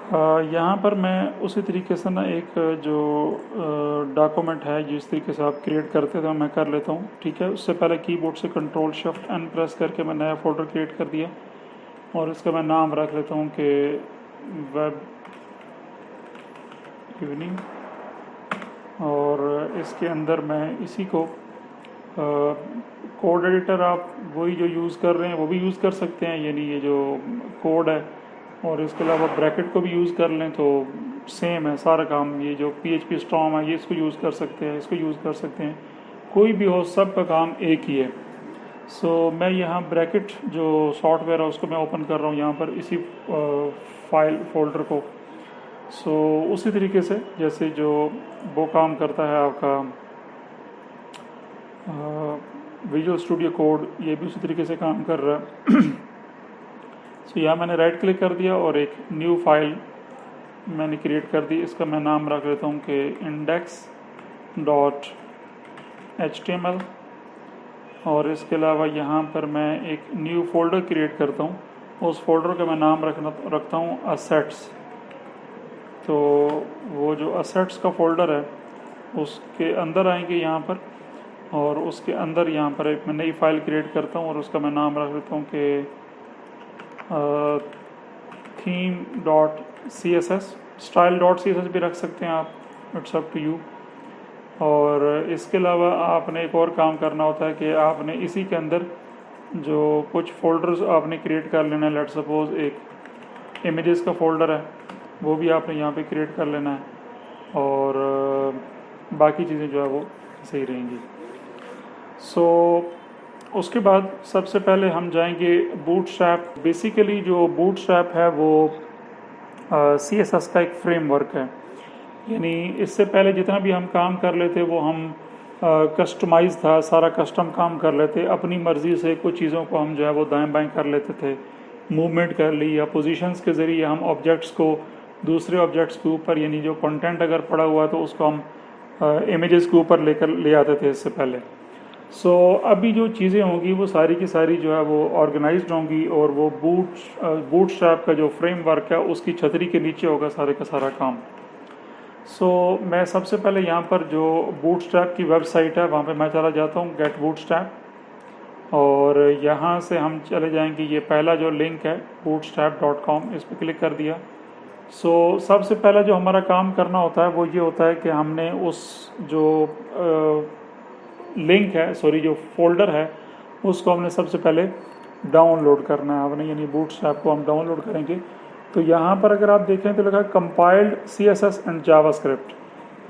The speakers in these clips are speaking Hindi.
यहाँ पर मैं उसी तरीके से ना एक जो डॉक्यूमेंट है जिस तरीके से आप क्रिएट करते थे मैं कर लेता हूँ। ठीक है, उससे पहले कीबोर्ड से कंट्रोल शिफ्ट एन प्रेस करके मैं नया फोल्डर क्रिएट कर दिया और इसका मैं नाम रख लेता हूँ कि वेब इवनिंग। और इसके अंदर मैं इसी को कोड एडिटर आप वही जो यूज़ कर रहे हैं वो भी यूज़ कर सकते हैं, यानी ये जो कोड है, और इसके अलावा ब्रैकेट को भी यूज़ कर लें तो सेम है सारा काम। ये जो PHP स्टॉर्म है ये इसको यूज़ कर सकते हैं, इसको यूज़ कर सकते हैं, कोई भी हो, सब का काम एक ही है। सो मैं यहाँ ब्रैकेट जो सॉफ्टवेयर है उसको मैं ओपन कर रहा हूँ यहाँ पर इसी फाइल फोल्डर को। सो उसी तरीके से जैसे जो वो काम करता है आपका विजुअल स्टूडियो कोड, ये भी उसी तरीके से काम कर रहा है। सो यहाँ मैंने राइट क्लिक कर दिया और एक न्यू फाइल मैंने क्रिएट कर दी। इसका मैं नाम रख लेता हूँ कि index.html। और इसके अलावा यहाँ पर मैं एक न्यू फोल्डर क्रिएट करता हूँ, उस फोल्डर का मैं नाम रखता हूँ assets। तो वो जो assets का फोल्डर है उसके अंदर आएंगे यहाँ पर, और उसके अंदर यहाँ पर एक मैं नई फाइल क्रिएट करता हूँ और उसका मैं नाम रख लेता हूँ कि theme.css। style.css भी रख सकते हैं आप, इट्स अप टू यू। और इसके अलावा आपने एक और काम करना होता है कि आपने इसी के अंदर जो कुछ फोल्डर्स आपने क्रिएट कर लेना है। लेट सपोज एक इमेजेस का फोल्डर है, वो भी आपने यहाँ पे क्रिएट कर लेना है, और बाकी चीज़ें जो है वो सही रहेंगी। सो उसके बाद सबसे पहले हम जाएंगे बूटस्ट्रैप। बेसिकली जो बूटस्ट्रैप है वो CSS का एक फ्रेमवर्क है, यानी इससे पहले जितना भी हम काम कर लेते वो हम कस्टमाइज था, सारा कस्टम काम कर लेते, अपनी मर्ज़ी से कुछ चीज़ों को हम जो है वो दाएं बाएं कर लेते थे, मूवमेंट कर ली, या पोजीशंस के ज़रिए हम ऑब्जेक्ट्स को दूसरे ऑब्जेक्ट्स के ऊपर, यानी जो कंटेंट अगर पड़ा हुआ तो उसको हम इमेजेस के ऊपर लेकर ले आते थे इससे पहले। सो अभी जो चीज़ें होंगी वो सारी की सारी जो है वो ऑर्गेनाइज्ड होंगी, और वो बूटस्ट्रैप का जो फ्रेमवर्क है उसकी छतरी के नीचे होगा सारे का सारा काम। सो मैं सबसे पहले यहाँ पर जो बूटस्ट्रैप की वेबसाइट है वहाँ पे मैं चला जाता हूँ, गेट बूटस्ट्रैप, और यहाँ से हम चले जाएंगे, ये पहला जो लिंक है bootstrap.com, इस पर क्लिक कर दिया। सो सबसे पहला जो हमारा काम करना होता है वो ये होता है कि हमने उस जो लिंक है, सॉरी जो फोल्डर है, उसको हमने सबसे पहले डाउनलोड करना है हमने, यानी बूटस्ट्रैप को हम डाउनलोड करेंगे। तो यहाँ पर अगर आप देखें तो लिखा है कंपाइल्ड CSS एंड जावास्क्रिप्ट,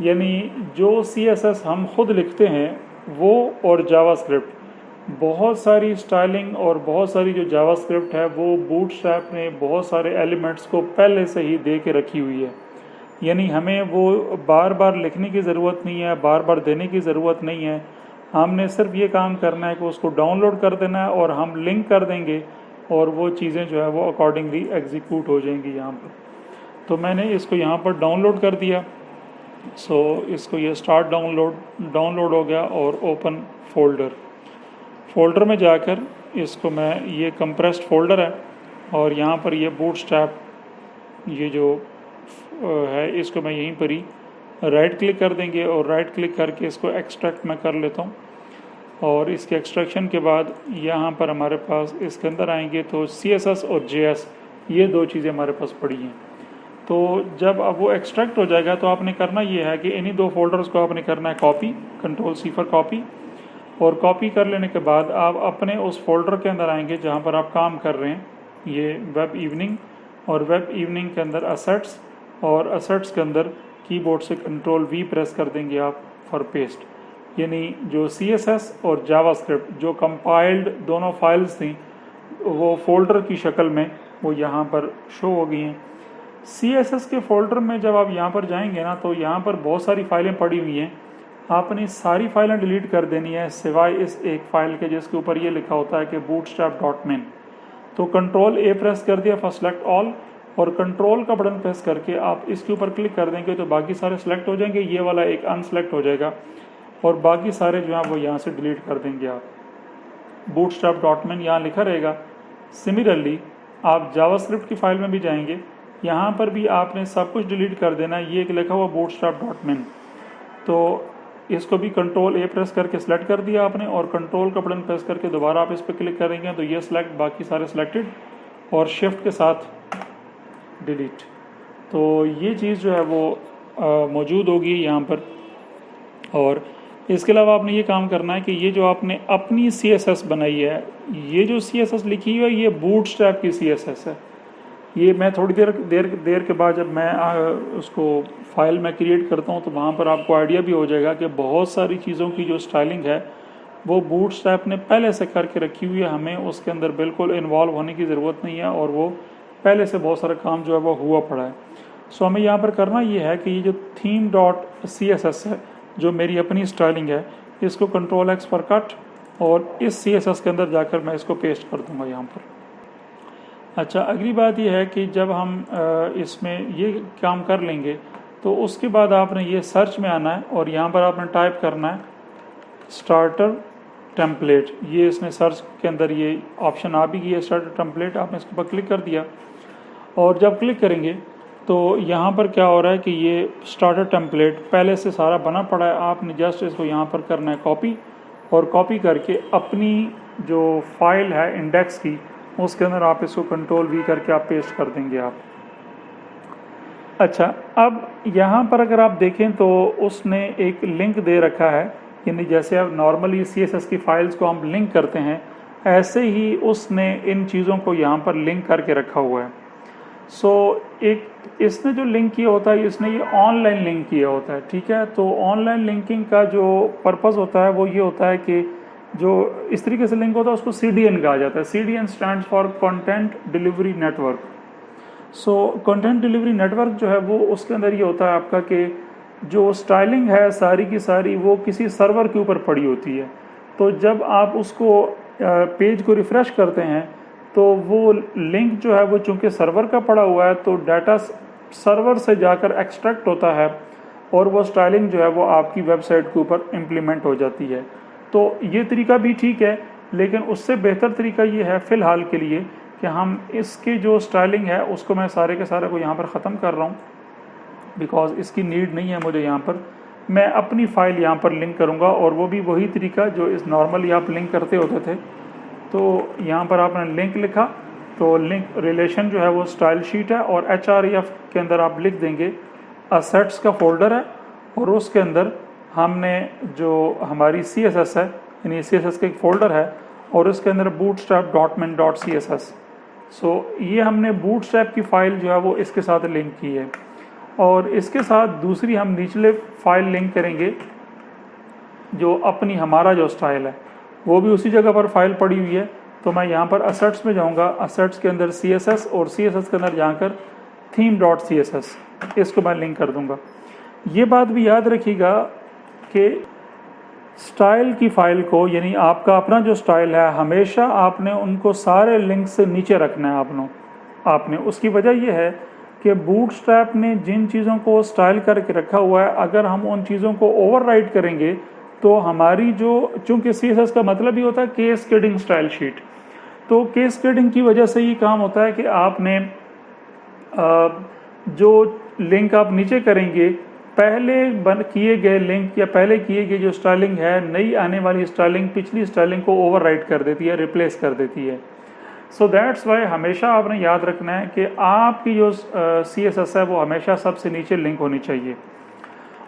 यानी जो CSS हम खुद लिखते हैं वो, और जावास्क्रिप्ट, बहुत सारी स्टाइलिंग और बहुत सारी जो जावास्क्रिप्ट है वो बूटस्ट्रैप ने बहुत सारे एलिमेंट्स को पहले से ही दे के रखी हुई है, यानी हमें वो बार बार लिखने की ज़रूरत नहीं है, बार बार देने की ज़रूरत नहीं है। हमने सिर्फ ये काम करना है कि उसको डाउनलोड कर देना है और हम लिंक कर देंगे, और वो चीज़ें जो है वो अकॉर्डिंगली एग्जीक्यूट हो जाएंगी यहाँ पर। तो मैंने इसको यहाँ पर डाउनलोड कर दिया। सो इसको ये स्टार्ट डाउनलोड हो गया, और ओपन फोल्डर में जाकर इसको मैं, ये कंप्रेस्ड फोल्डर है, और यहाँ पर ये बूटस्ट्रैप ये जो है इसको मैं यहीं पर ही राइट क्लिक कर देंगे, और राइट क्लिक करके इसको एक्सट्रैक्ट मैं कर लेता हूँ। और इसके एक्सट्रैक्शन के बाद यहाँ पर हमारे पास इसके अंदर आएंगे तो CSS और JS ये दो चीज़ें हमारे पास पड़ी हैं। तो जब अब वो एक्सट्रैक्ट हो जाएगा तो आपने करना ये है कि इन्हीं दो फोल्डर्स को आपने करना है कॉपी, कंट्रोल-C फॉर कॉपी, और कॉपी कर लेने के बाद आप अपने उस फोल्डर के अंदर आएंगे जहाँ पर आप काम कर रहे हैं, ये वेब इवनिंग, और वेब इवनिंग के अंदर असेट्स, और असेट्स के अंदर कीबोर्ड से कंट्रोल-V प्रेस कर देंगे आप फॉर पेस्ट, यानी जो CSS और जावास्क्रिप्ट जो कंपाइल्ड दोनों फाइल्स थी वो फोल्डर की शक्ल में वो यहाँ पर शो हो गई हैं। CSS के फोल्डर में जब आप यहाँ पर जाएंगे ना तो यहाँ पर बहुत सारी फाइलें पड़ी हुई हैं, आपने सारी फाइलें डिलीट कर देनी है सिवाय इस एक फाइल के जिसके ऊपर ये लिखा होता है कि bootstrap.min। तो कंट्रोल-A प्रेस कर दिया फॉर सेलेक्ट ऑल, और कंट्रोल का बटन प्रेस करके आप इसके ऊपर क्लिक कर देंगे तो बाकी सारे सेलेक्ट हो जाएंगे, ये वाला एक अनसेलेक्ट हो जाएगा, और बाकी सारे जो हैं वो यहाँ से डिलीट कर देंगे आप। bootstrap.min यहाँ लिखा रहेगा। सिमिलरली आप जावास्क्रिप्ट की फाइल में भी जाएंगे यहाँ पर भी आपने सब कुछ डिलीट कर देना। ये एक लिखा हुआ bootstrap.min, तो इसको भी कंट्रोल ए प्रेस करके सिलेक्ट कर दिया आपने, और कंट्रोल का बटन प्रेस करके दोबारा आप इस पर क्लिक करेंगे तो ये सिलेक्ट, बाकी सारे सिलेक्टेड, और शिफ्ट के साथ डिलीट। तो ये चीज़ जो है वो मौजूद होगी यहाँ पर। और इसके अलावा आपने ये काम करना है कि ये जो आपने अपनी CSS बनाई है, ये जो CSS लिखी हुई है ये बूटस्ट्रैप की CSS है। ये मैं थोड़ी देर के बाद जब मैं उसको फाइल में क्रिएट करता हूँ तो वहाँ पर आपको आइडिया भी हो जाएगा कि बहुत सारी चीज़ों की जो स्टाइलिंग है वो बूटस्ट्रैप ने पहले से करके रखी हुई है। हमें उसके अंदर बिल्कुल इन्वॉल्व होने की ज़रूरत नहीं है, और वो पहले से बहुत सारा काम जो है वो हुआ पड़ा है। सो हमें यहाँ पर करना ये है कि ये जो theme.css है, जो मेरी अपनी स्टाइलिंग है, इसको Ctrl+X पर कट, और इस CSS के अंदर जाकर मैं इसको पेस्ट कर दूँगा यहाँ पर। अच्छा, अगली बात यह है कि जब हम इसमें ये काम कर लेंगे तो उसके बाद आपने ये सर्च में आना है और यहाँ पर आपने टाइप करना है स्टार्टर टेम्पलेट। ये इसने सर्च के अंदर ये ऑप्शन आ भी गया स्टार्टर टेम्पलेट, आपने इसके ऊपर क्लिक कर दिया, और जब क्लिक करेंगे तो यहाँ पर क्या हो रहा है कि ये स्टार्टर टेम्पलेट पहले से सारा बना पड़ा है। आपने जस्ट इसको यहाँ पर करना है कॉपी, और कॉपी करके अपनी जो फाइल है इंडेक्स की उसके अंदर आप इसको Ctrl+V करके आप पेस्ट कर देंगे आप। अच्छा, अब यहाँ पर अगर आप देखें तो उसने एक लिंक दे रखा है, यानी जैसे आप नॉर्मली CSS की फाइल्स को हम लिंक करते हैं ऐसे ही उसने इन चीज़ों को यहाँ पर लिंक करके रखा हुआ है। सो एक इसने जो लिंक किया होता है, इसने ये ऑनलाइन लिंक किया होता है, ठीक है। तो ऑनलाइन लिंकिंग का जो पर्पज़ होता है वो ये होता है कि जो इस तरीके से लिंक होता है उसको CDN कहा जाता है। CDN stands for content delivery network. So content delivery network जो है वो उसके अंदर ये होता है आपका कि जो स्टाइलिंग है सारी की सारी वो किसी सर्वर के ऊपर पड़ी होती है। तो जब आप उसको पेज को रिफ़्रेश करते हैं तो वो लिंक जो है वो चूँकि सर्वर का पड़ा हुआ है तो डाटा सर्वर से जाकर एक्सट्रैक्ट होता है, और वो स्टाइलिंग जो है वो आपकी वेबसाइट के ऊपर इम्प्लीमेंट हो जाती है। तो ये तरीका भी ठीक है, लेकिन उससे बेहतर तरीका ये है फ़िलहाल के लिए कि हम इसकी जो स्टाइलिंग है उसको मैं सारे के सारे को यहाँ पर ख़त्म कर रहा हूँ, बिकॉज़ इसकी नीड नहीं है मुझे। यहाँ पर मैं अपनी फ़ाइल यहाँ पर लिंक करूँगा, और वो भी वही तरीका जो इस नॉर्मली आप लिंक करते होते थे। तो यहाँ पर आपने लिंक लिखा तो लिंक रिलेशन जो है वो स्टाइल शीट है, और href के अंदर आप लिख देंगे असेट्स का फोल्डर है, और उसके अंदर हमने जो हमारी CSS है यानी CSS का एक फ़ोल्डर है, और उसके अंदर bootstrap.min.css। सो ये हमने बूटस्ट्रैप की फ़ाइल जो है वो इसके साथ लिंक की है, और इसके साथ दूसरी हम निचले फाइल लिंक करेंगे जो अपनी हमारा जो स्टाइल है वो भी उसी जगह पर फाइल पड़ी हुई है। तो मैं यहाँ पर असेट्स में जाऊँगा, असेट्स के अंदर CSS, और CSS के अंदर जाकर theme.css इसको मैं लिंक कर दूँगा। ये बात भी याद रखिएगा कि स्टाइल की फ़ाइल को, यानी आपका अपना जो स्टाइल है, हमेशा आपने उनको सारे लिंक से नीचे रखना है आपने। उसकी वजह यह है कि बूटस्ट्रैप ने जिन चीज़ों को स्टाइल करके रखा हुआ है, अगर हम उन चीज़ों को ओवरराइट करेंगे तो हमारी जो, चूँकि CSS का मतलब ही होता है कैस्केडिंग स्टाइल शीट, तो कैस्केडिंग की वजह से ये काम होता है कि आपने जो लिंक आप नीचे करेंगे, पहले किए गए लिंक या पहले किए गए जो स्टाइलिंग है, नई आने वाली स्टाइलिंग पिछली स्टाइलिंग को ओवरराइट कर देती है, रिप्लेस कर देती है। सो दैट्स वाई हमेशा आपने याद रखना है कि आपकी जो CSS है वो हमेशा सबसे नीचे लिंक होनी चाहिए।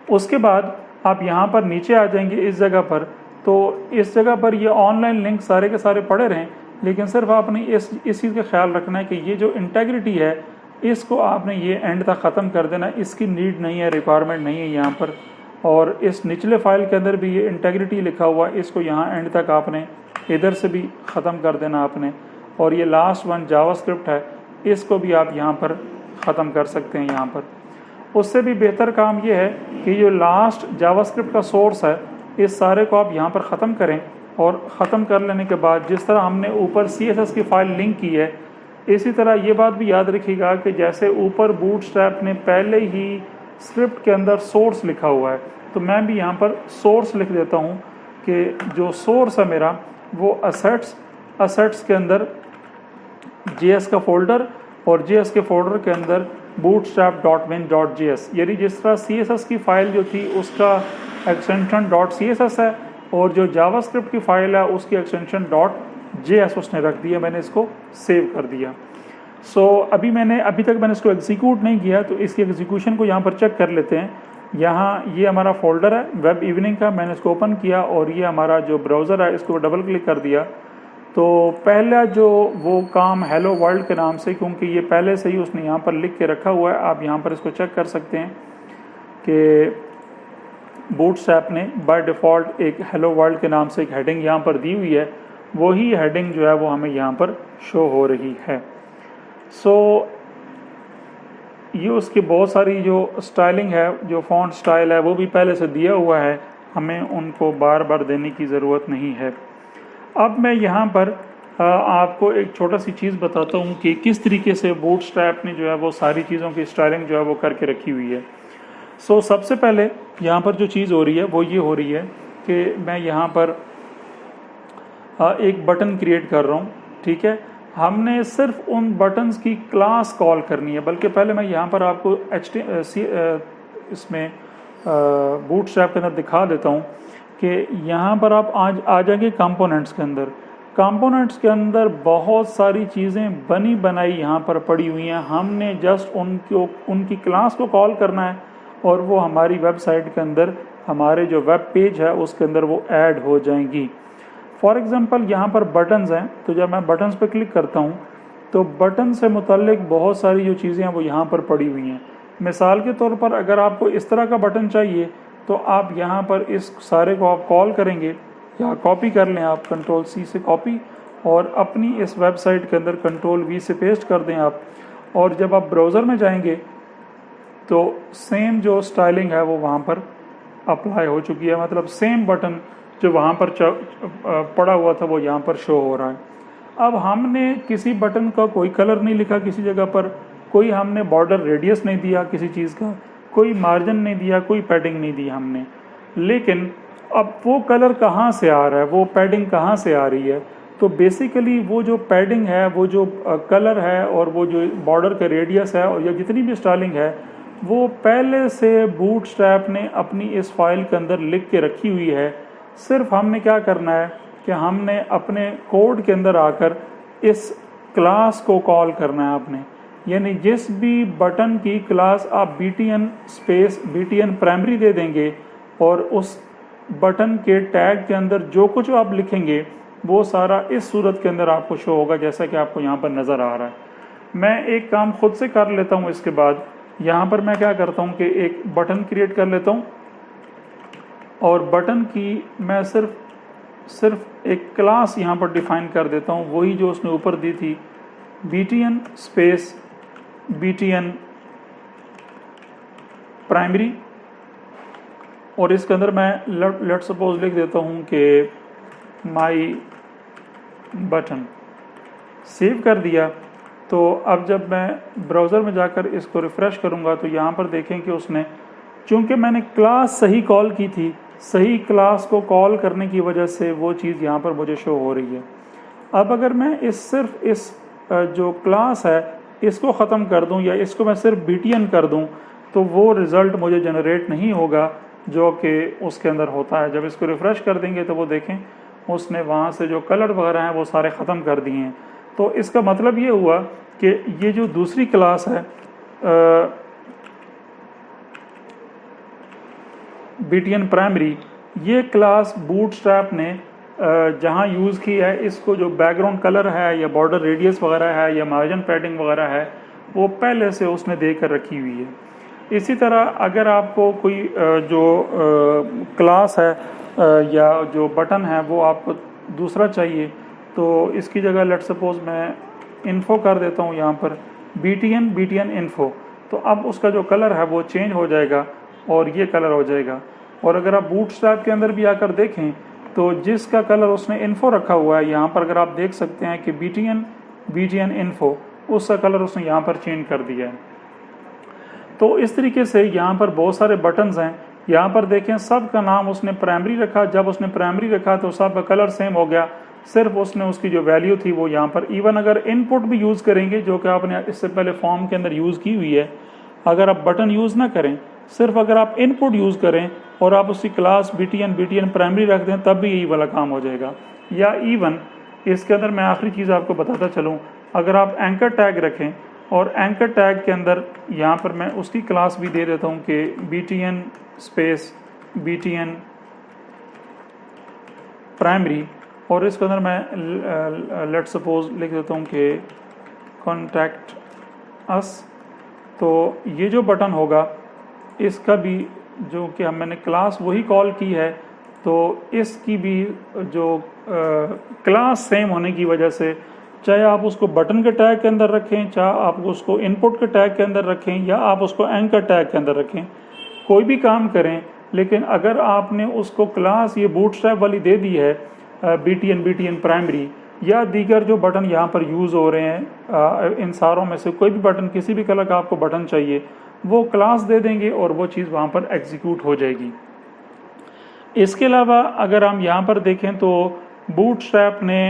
उसके बाद आप यहाँ पर नीचे आ जाएंगे इस जगह पर, तो इस जगह पर ये ऑनलाइन लिंक सारे के सारे पड़े रहें, लेकिन सिर्फ आपने इस चीज़ का ख्याल रखना है कि ये जो इंटेग्रिटी है इसको आपने ये एंड तक ख़त्म कर देना। इसकी नीड नहीं है, रिक्वायरमेंट नहीं है यहाँ पर। और इस निचले फाइल के अंदर भी ये इंटेग्रिटी लिखा हुआ है, इसको यहाँ एंड तक आपने इधर से भी ख़त्म कर देना आपने। और ये लास्ट वन जावास्क्रिप्ट है, इसको भी आप यहाँ पर ख़त्म कर सकते हैं यहाँ पर। उससे भी बेहतर काम ये है कि जो लास्ट जावास्क्रिप्ट का सोर्स है, इस सारे को आप यहाँ पर ख़त्म करें, और ख़त्म कर लेने के बाद जिस तरह हमने ऊपर CSS की फ़ाइल लिंक की है, इसी तरह ये बात भी याद रखिएगा कि जैसे ऊपर बूटस्ट्रैप ने पहले ही स्क्रिप्ट के अंदर सोर्स लिखा हुआ है, तो मैं भी यहाँ पर सोर्स लिख देता हूँ कि जो सोर्स है मेरा वो असेट्स के अंदर JS का फोल्डर, और JS के फोल्डर के अंदर bootstrap.win.js, यानी जिस तरह CSS की फ़ाइल जो थी उसका एक्सटेंशन .css है और जो जावास्क्रिप्ट की फ़ाइल है उसकी एक्सटेंशन .js उसने रख दिया। मैंने इसको सेव कर दिया। अभी तक मैंने इसको एग्जीक्यूट नहीं किया, तो इसकी एग्जीक्यूशन को यहाँ पर चेक कर लेते हैं। यहाँ ये हमारा फोल्डर है वेब इवनिंग का, मैंने इसको ओपन किया और ये हमारा जो ब्राउज़र है इसको डबल क्लिक कर दिया। तो पहला जो वो काम हेलो वर्ल्ड के नाम से, क्योंकि ये पहले से ही उसने यहाँ पर लिख के रखा हुआ है, आप यहाँ पर इसको चेक कर सकते हैं कि बूटस्ट्रैप ने बाय डिफ़ॉल्ट एक हेलो वर्ल्ड के नाम से एक हेडिंग यहाँ पर दी हुई है, वही हेडिंग जो है वो हमें यहाँ पर शो हो रही है। ये उसकी बहुत सारी जो स्टाइलिंग है, जो फॉन्ट स्टाइल है, वो भी पहले से दिया हुआ है, हमें उनको बार बार देने की ज़रूरत नहीं है। अब मैं यहाँ पर आपको एक छोटा सी चीज़ बताता हूँ कि किस तरीके से बूटस्ट्रैप ने जो है वो सारी चीज़ों की स्टाइलिंग जो है वो करके रखी हुई है। सबसे पहले यहाँ पर जो चीज़ हो रही है वो ये हो रही है कि मैं यहाँ पर एक बटन क्रिएट कर रहा हूँ, ठीक है। हमने सिर्फ उन बटन्स की क्लास कॉल करनी है, बल्कि पहले मैं यहाँ पर आपको इसमें बूटस्ट्रैप के अंदर दिखा देता हूँ कि यहाँ पर आप आज आ जाएंगे कंपोनेंट्स के अंदर। कंपोनेंट्स के अंदर बहुत सारी चीज़ें बनी बनाई यहाँ पर पड़ी हुई हैं, हमने जस्ट उनकी क्लास को कॉल करना है और वो हमारी वेबसाइट के अंदर, हमारे जो वेब पेज है उसके अंदर वो ऐड हो जाएंगी। फॉर एग्ज़ाम्पल यहाँ पर बटन्स हैं, तो जब मैं बटन्स पर क्लिक करता हूँ तो बटन से मुतल्लिक बहुत सारी जो चीज़ें हैं वो यहाँ पर पड़ी हुई हैं। मिसाल के तौर पर अगर आपको इस तरह का बटन चाहिए तो आप यहाँ पर इस सारे को आप कॉल करेंगे या कॉपी कर लें, आप Ctrl+C से कॉपी और अपनी इस वेबसाइट के अंदर Ctrl+V से पेस्ट कर दें आप। और जब आप ब्राउज़र में जाएंगे तो सेम जो स्टाइलिंग है वो वहाँ पर अप्लाई हो चुकी है, मतलब सेम बटन जो वहाँ पर पड़ा हुआ था वो यहाँ पर शो हो रहा है। अब हमने किसी बटन का कोई कलर नहीं लिखा किसी जगह पर, कोई हमने बॉर्डर रेडियस नहीं दिया किसी चीज़ का, कोई मार्जिन नहीं दिया, कोई पैडिंग नहीं दी हमने। लेकिन अब वो कलर कहाँ से आ रहा है, वो पैडिंग कहाँ से आ रही है? तो बेसिकली वो जो पैडिंग है, वो जो कलर है और वो जो बॉर्डर का रेडियस है और या जितनी भी स्टाइलिंग है, वो पहले से बूटस्ट्रैप ने अपनी इस फाइल के अंदर लिख के रखी हुई है। सिर्फ हमने क्या करना है कि हमने अपने कोड के अंदर आकर इस क्लास को कॉल करना है आपने, यानी जिस भी बटन की क्लास आप btn प्राइमरी दे देंगे और उस बटन के टैग के अंदर जो कुछ आप लिखेंगे वो सारा इस सूरत के अंदर आपको शो होगा, जैसा कि आपको यहाँ पर नज़र आ रहा है। मैं एक काम खुद से कर लेता हूँ। इसके बाद यहाँ पर मैं क्या करता हूँ कि एक बटन क्रिएट कर लेता हूँ और बटन की मैं सिर्फ एक क्लास यहाँ पर डिफ़ाइन कर देता हूँ, वही जो उसने ऊपर दी थी, btn प्राइमरी। और इसके अंदर मैं लेट सपोज लिख देता हूँ कि माई बटन। सेव कर दिया। तो अब जब मैं ब्राउज़र में जाकर इसको रिफ़्रेश करूँगा तो यहाँ पर देखें कि उसने, चूँकि मैंने क्लास सही कॉल की थी, सही क्लास को कॉल करने की वजह से वो चीज़ यहाँ पर मुझे शो हो रही है। अब अगर मैं सिर्फ इस जो क्लास है इसको ख़त्म कर दूँ या इसको मैं सिर्फ btn कर दूँ तो वो रिज़ल्ट मुझे जनरेट नहीं होगा जो कि उसके अंदर होता है। जब इसको रिफ़्रेश कर देंगे तो वो देखें उसने वहाँ से जो कलर वगैरह हैं वो सारे ख़त्म कर दिए हैं। तो इसका मतलब ये हुआ कि ये जो दूसरी क्लास है btn प्राइमरी, ये क्लास बूटस्ट्रैप ने जहाँ यूज़ की है, इसको जो बैकग्राउंड कलर है या बॉर्डर रेडियस वगैरह है या मार्जिन पैडिंग वगैरह है वो पहले से उसने देकर रखी हुई है। इसी तरह अगर आपको कोई जो क्लास है या जो बटन है वो आपको दूसरा चाहिए तो इसकी जगह लेट सपोज मैं इन्फो कर देता हूँ यहाँ पर btn इन्फो, तो अब उसका जो कलर है वो चेंज हो जाएगा और ये कलर हो जाएगा। और अगर आप बूटस्ट्रैप के अंदर भी आकर देखें तो जिसका कलर उसने इन्फो रखा हुआ है, यहाँ पर अगर आप देख सकते हैं कि btn इन्फो, उसका कलर उसने यहाँ पर चेंज कर दिया है। तो इस तरीके से यहाँ पर बहुत सारे बटन्स हैं। यहाँ पर देखें सब का नाम उसने प्राइमरी रखा, जब उसने प्राइमरी रखा तो सब का कलर सेम हो गया, सिर्फ उसने उसकी जो वैल्यू थी वो यहाँ पर, इवन अगर इनपुट भी यूज़ करेंगे जो कि आपने इससे पहले फॉर्म के अंदर यूज़ की हुई है, अगर आप बटन यूज़ ना करें, सिर्फ अगर आप इनपुट यूज़ करें और आप उसकी क्लास BTN प्राइमरी रख दें, तब भी यही वाला काम हो जाएगा। या इवन इसके अंदर मैं आखिरी चीज़ आपको बताता चलूँ, अगर आप एंकर टैग रखें और एंकर टैग के अंदर यहाँ पर मैं उसकी क्लास भी दे देता हूँ कि BTN स्पेस BTN प्राइमरी, और इसके अंदर मैं लेट सपोज लिख देता हूँ कि कॉन्टैक्ट अस। तो ये जो बटन होगा इसका भी जो कि मैंने क्लास वही कॉल की है, तो इसकी भी जो क्लास सेम होने की वजह से, चाहे आप उसको बटन के टैग के अंदर रखें, चाहे आप उसको इनपुट के टैग के अंदर रखें, या आप उसको एंकर टैग के अंदर रखें, कोई भी काम करें, लेकिन अगर आपने उसको क्लास ये बूटस्ट्रैप वाली दे दी है BTN प्राइमरी या दीगर जो बटन यहाँ पर यूज़ हो रहे हैं, इन सारों में से कोई भी बटन, किसी भी कलर का आपको बटन चाहिए, वो क्लास दे देंगे और वो चीज़ वहाँ पर एग्जीक्यूट हो जाएगी। इसके अलावा अगर हम यहाँ पर देखें तो बूटस्ट्रैप ने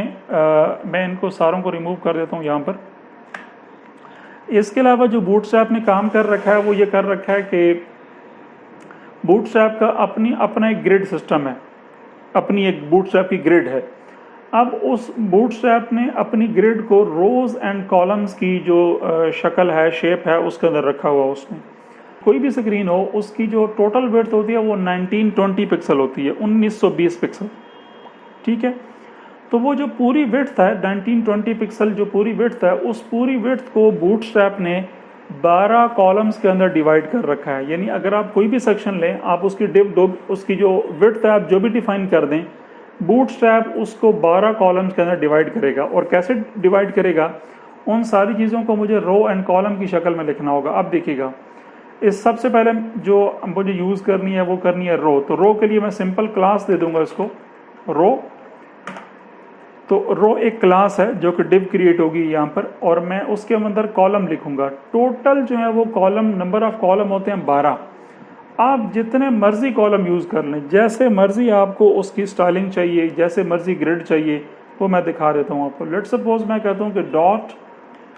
मैं इनको सारों को रिमूव कर देता हूँ यहाँ पर। इसके अलावा जो बूटस्ट्रैप ने काम कर रखा है वो ये कर रखा है कि बूटस्ट्रैप का अपना एक ग्रिड सिस्टम है, अपनी एक बूटस्ट्रैप की ग्रिड है। अब उस बूटस्ट्रैप ने अपनी ग्रिड को रोज एंड कॉलम्स की जो शक्ल है, शेप है, उसके अंदर रखा हुआ। उसने कोई भी स्क्रीन हो, उसकी जो टोटल विड्थ होती है वो 1920 पिक्सल होती है, 1920 पिक्सल, ठीक है। तो वो जो पूरी विड्थ है 1920 पिक्सल, जो पूरी विड्थ है, उस पूरी विड्थ को बूटस्ट्रैप ने 12 कॉलम्स के अंदर डिवाइड कर रखा है। यानी अगर आप कोई भी सेक्शन लें, आप उसकी जो विड्थ है आप जो भी डिफाइन कर दें, बूटस्ट्रैप उसको 12 कॉलम्स के अंदर डिवाइड करेगा। और कैसे डिवाइड करेगा, उन सारी चीज़ों को मुझे रो एंड कॉलम की शक्ल में लिखना होगा। अब देखिएगा, इस सबसे पहले जो मुझे यूज़ करनी है वो करनी है रो। तो रो के लिए मैं सिंपल क्लास दे दूंगा इसको रो। तो रो एक क्लास है जो कि डिव क्रिएट होगी यहाँ पर, और मैं उसके अंदर कॉलम लिखूंगा। टोटल जो है वो कॉलम, नंबर ऑफ कॉलम होते हैं 12। आप जितने मर्जी कॉलम यूज़ कर लें, जैसे मर्जी आपको उसकी स्टाइलिंग चाहिए, जैसे मर्जी ग्रिड चाहिए, वो मैं दिखा देता हूँ आपको। लेट सपोज मैं कहता हूँ कि dot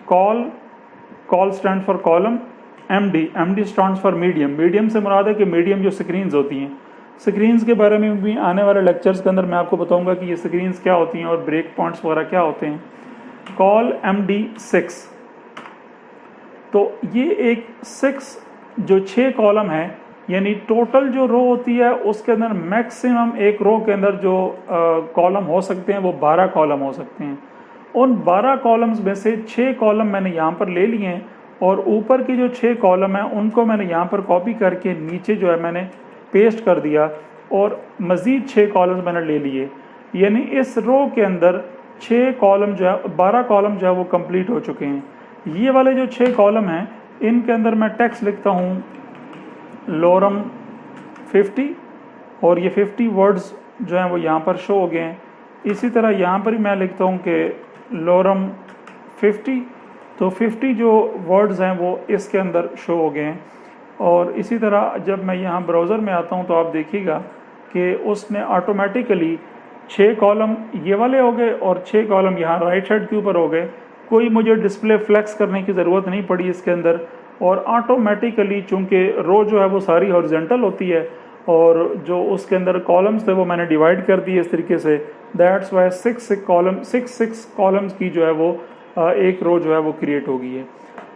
call stand for column, MD stands for medium. Medium से मुराद है कि मीडियम जो स्क्रीन्स होती हैं, स्क्रीन्स के बारे में भी आने वाले लेक्चर्स के अंदर मैं आपको बताऊंगा कि ये स्क्रीन्स क्या होती हैं और ब्रेक पॉइंट्स वगैरह क्या होते हैं। Call MD6। तो ये एक 6 जो 6 कॉलम है, यानी टोटल जो रो होती है उसके अंदर मैक्सिमम एक रो के अंदर जो कॉलम हो सकते हैं वो 12 कॉलम हो सकते हैं। उन 12 कॉलम्स में से 6 कॉलम मैंने यहाँ पर ले लिए हैं, और ऊपर की जो 6 कॉलम हैं उनको मैंने यहाँ पर कॉपी करके नीचे जो है मैंने पेस्ट कर दिया, और मज़ीद 6 कॉलम्स मैंने ले लिए। यानी इस रो के अंदर 6 कॉलम जो है, 12 कॉलम जो है वो कंप्लीट हो चुके हैं। ये वाले जो 6 कॉलम हैं इनके अंदर मैं टेक्स्ट लिखता हूँ लोरम 50, और ये 50 वर्ड्स जो हैं वो यहाँ पर शो हो गए हैं। इसी तरह यहाँ पर ही मैं लिखता हूँ कि लोरम 50, तो 50 जो वर्ड्स हैं वो इसके अंदर शो हो गए हैं। और इसी तरह जब मैं यहाँ ब्राउज़र में आता हूँ तो आप देखिएगा कि उसने ऑटोमेटिकली 6 कॉलम ये वाले हो गए और 6 कॉलम यहाँ राइट साइड के ऊपर हो गए। कोई मुझे डिस्प्ले फ्लेक्स करने की ज़रूरत नहीं पड़ी इसके अंदर, और ऑटोमेटिकली चूँकि रो जो है वो सारी हॉरिजॉन्टल होती है, और जो उसके अंदर कॉलम्स थे वो मैंने डिवाइड कर दिए इस तरीके से। दैट्स वाई 6 कॉलम्स की जो है वो एक रो जो है वो क्रिएट हो गई है।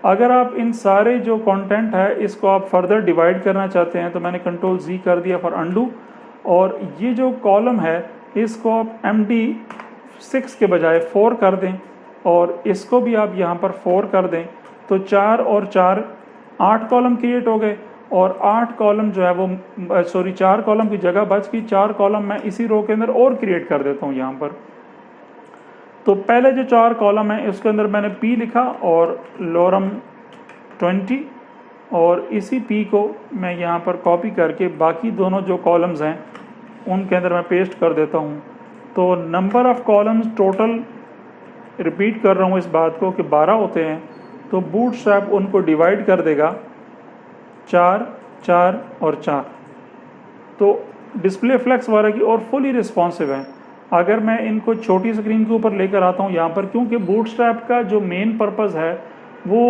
अगर आप इन सारे जो कंटेंट है इसको आप फर्दर डिवाइड करना चाहते हैं तो मैंने Ctrl+Z कर दिया फॉर अंडू, और ये जो कॉलम है इसको आप MD6 के बजाय 4 कर दें, और इसको भी आप यहाँ पर 4 कर दें, तो 4 और 4 8 कॉलम क्रिएट हो गए। और 8 कॉलम जो है वो 4 कॉलम की जगह बच गई, 4 कॉलम मैं इसी रो के अंदर और क्रिएट कर देता हूँ यहाँ पर। तो पहले जो 4 कॉलम है उसके अंदर मैंने P लिखा और लोरम 20, और इसी P को मैं यहाँ पर कॉपी करके बाकी दोनों जो कॉलम्स हैं उनके अंदर मैं पेस्ट कर देता हूँ। तो number of columns total, repeat कर रहा हूँ इस बात को, कि 12 होते हैं। तो बूटस्ट्रैप उनको डिवाइड कर देगा 4, 4 और 4। तो डिस्प्ले फ्लेक्स वगैरह की और फुली रिस्पॉन्सिव है। अगर मैं इनको छोटी स्क्रीन के ऊपर लेकर आता हूँ यहाँ पर, क्योंकि बूटस्ट्रैप का जो मेन पर्पज़ है वो